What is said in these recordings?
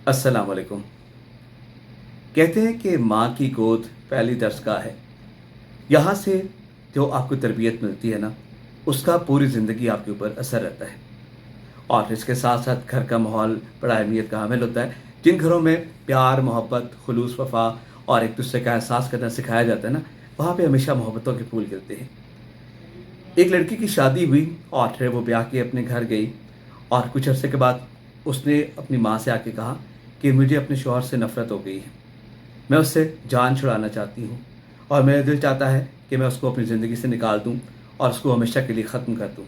अस्सलाम वालेकुम। कहते हैं कि माँ की गोद पहली दरसगाह है। यहाँ से जो आपको तरबियत मिलती है ना, उसका पूरी ज़िंदगी आपके ऊपर असर रहता है। और इसके साथ साथ घर का माहौल बड़ा अहमियत का हामिल होता है। जिन घरों में प्यार, मोहब्बत, खुलूस, वफ़ा और एक दूसरे का एहसास करना सिखाया जाता है ना, वहाँ पे हमेशा मोहब्बतों के फूल खिलते हैं। एक लड़की की शादी हुई और फिर वो ब्याह के अपने घर गई और कुछ अरसे के बाद उसने अपनी माँ से आके कहा कि मुझे अपने शौहर से नफ़रत हो गई है। मैं उससे जान छुड़ाना चाहती हूँ और मेरा दिल चाहता है कि मैं उसको अपनी ज़िंदगी से निकाल दूँ और उसको हमेशा के लिए ख़त्म कर दूँ।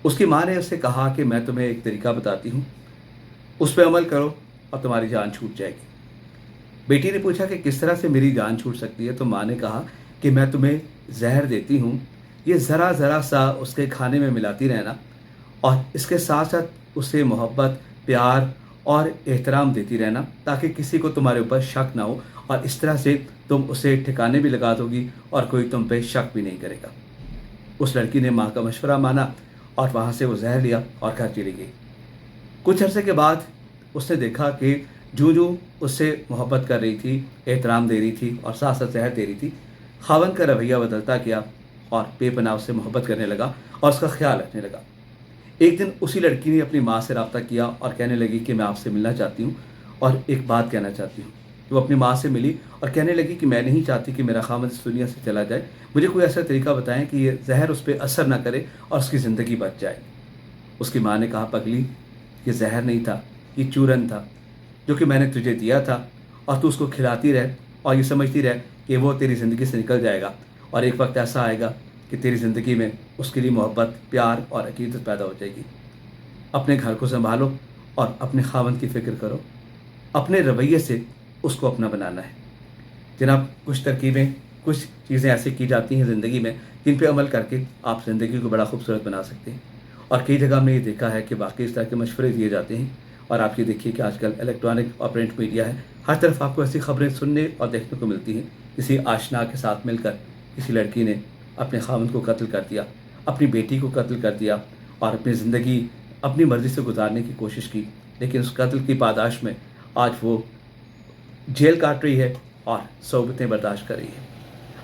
उसकी माँ ने उससे कहा कि मैं तुम्हें एक तरीका बताती हूँ, उस पे अमल करो और तुम्हारी जान छूट जाएगी। बेटी ने पूछा कि किस तरह से मेरी जान छूट सकती है? तो माँ ने कहा कि मैं तुम्हें ज़हर देती हूँ, ये ज़रा ज़रा सा उसके खाने में मिलाती रहना और इसके साथ साथ उसे मोहब्बत, प्यार और एहतराम देती रहना, ताकि किसी को तुम्हारे ऊपर शक ना हो और इस तरह से तुम उसे ठिकाने भी लगा दोगी और कोई तुम पे शक भी नहीं करेगा। उस लड़की ने माँ का मशवरा माना और वहाँ से वो ज़हर लिया और घर चली गई। कुछ अरसे के बाद उसने देखा कि जूं-जूं उससे मोहब्बत कर रही थी, एहतराम दे रही थी और साथ-साथ ज़हर दे रही थी, ख़ावंद का रवैया बदलता गया और बेपनाह उससे मोहब्बत करने लगा और उसका ख़्याल रखने लगा। एक दिन उसी लड़की ने अपनी माँ से राब्ता किया और कहने लगी कि मैं आपसे मिलना चाहती हूँ और एक बात कहना चाहती हूँ। वो अपनी माँ से मिली और कहने लगी कि मैं नहीं चाहती कि मेरा ख़ावंद इस दुनिया से चला जाए। मुझे कोई ऐसा तरीका बताएँ कि ये ज़हर उस पे असर ना करे और उसकी ज़िंदगी बच जाए। उसकी माँ ने कहा, पगली, ये ज़हर नहीं था, ये चूरन था, जो कि मैंने तुझे दिया था और तू उसको खिलाती रह और ये समझती रह कि वो तेरी ज़िंदगी से निकल जाएगा और एक वक्त ऐसा आएगा कि तेरी ज़िंदगी में उसके लिए मोहब्बत, प्यार और अकीदत पैदा हो जाएगी। अपने घर को संभालो और अपने ख़ावंद की फ़िक्र करो। अपने रवैये से उसको अपना बनाना है। जनाब, कुछ तरकीबें, कुछ चीज़ें ऐसी की जाती हैं ज़िंदगी में जिन पे अमल करके आप ज़िंदगी को बड़ा खूबसूरत बना सकते हैं। और कई जगह हमने ये देखा है कि वाक़ई इस तरह के मशवरे दिए जाते हैं। और आप ये देखिए कि आजकल इलेक्ट्रॉनिक और प्रिंट मीडिया है, हर तरफ आपको ऐसी खबरें सुनने और देखने को मिलती हैं। किसी आशना के साथ मिलकर किसी लड़की ने अपने ख़ावंद को कत्ल कर दिया, अपनी बेटी को कत्ल कर दिया और अपनी ज़िंदगी अपनी मर्ज़ी से गुजारने की कोशिश की, लेकिन उस कत्ल की पादाश में आज वो जेल काट रही है और सोबतें बर्दाश्त कर रही है।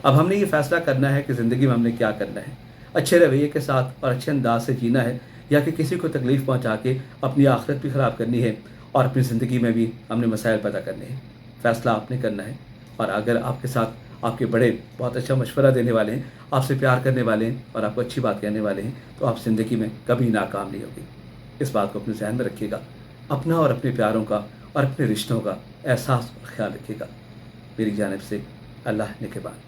अब हमने ये फ़ैसला करना है कि ज़िंदगी में हमने क्या करना है। अच्छे रवैये के साथ और अच्छे अंदाज से जीना है, या कि किसी को तकलीफ़ पहुँचा के अपनी आखिरत भी ख़राब करनी है और अपनी ज़िंदगी में भी हमने मसाइल पैदा करने हैं। फ़ैसला आपने करना है। और अगर आपके साथ आपके बड़े बहुत अच्छा मशवरा देने वाले हैं, आपसे प्यार करने वाले हैं और आपको अच्छी बात कहने वाले हैं, तो आप ज़िंदगी में कभी नाकाम नहीं होगी। इस बात को अपने ज़हन में रखिएगा। अपना और अपने प्यारों का और अपने रिश्तों का एहसास और ख़्याल रखिएगा। मेरी जानिब से अल्लाह निगहबान।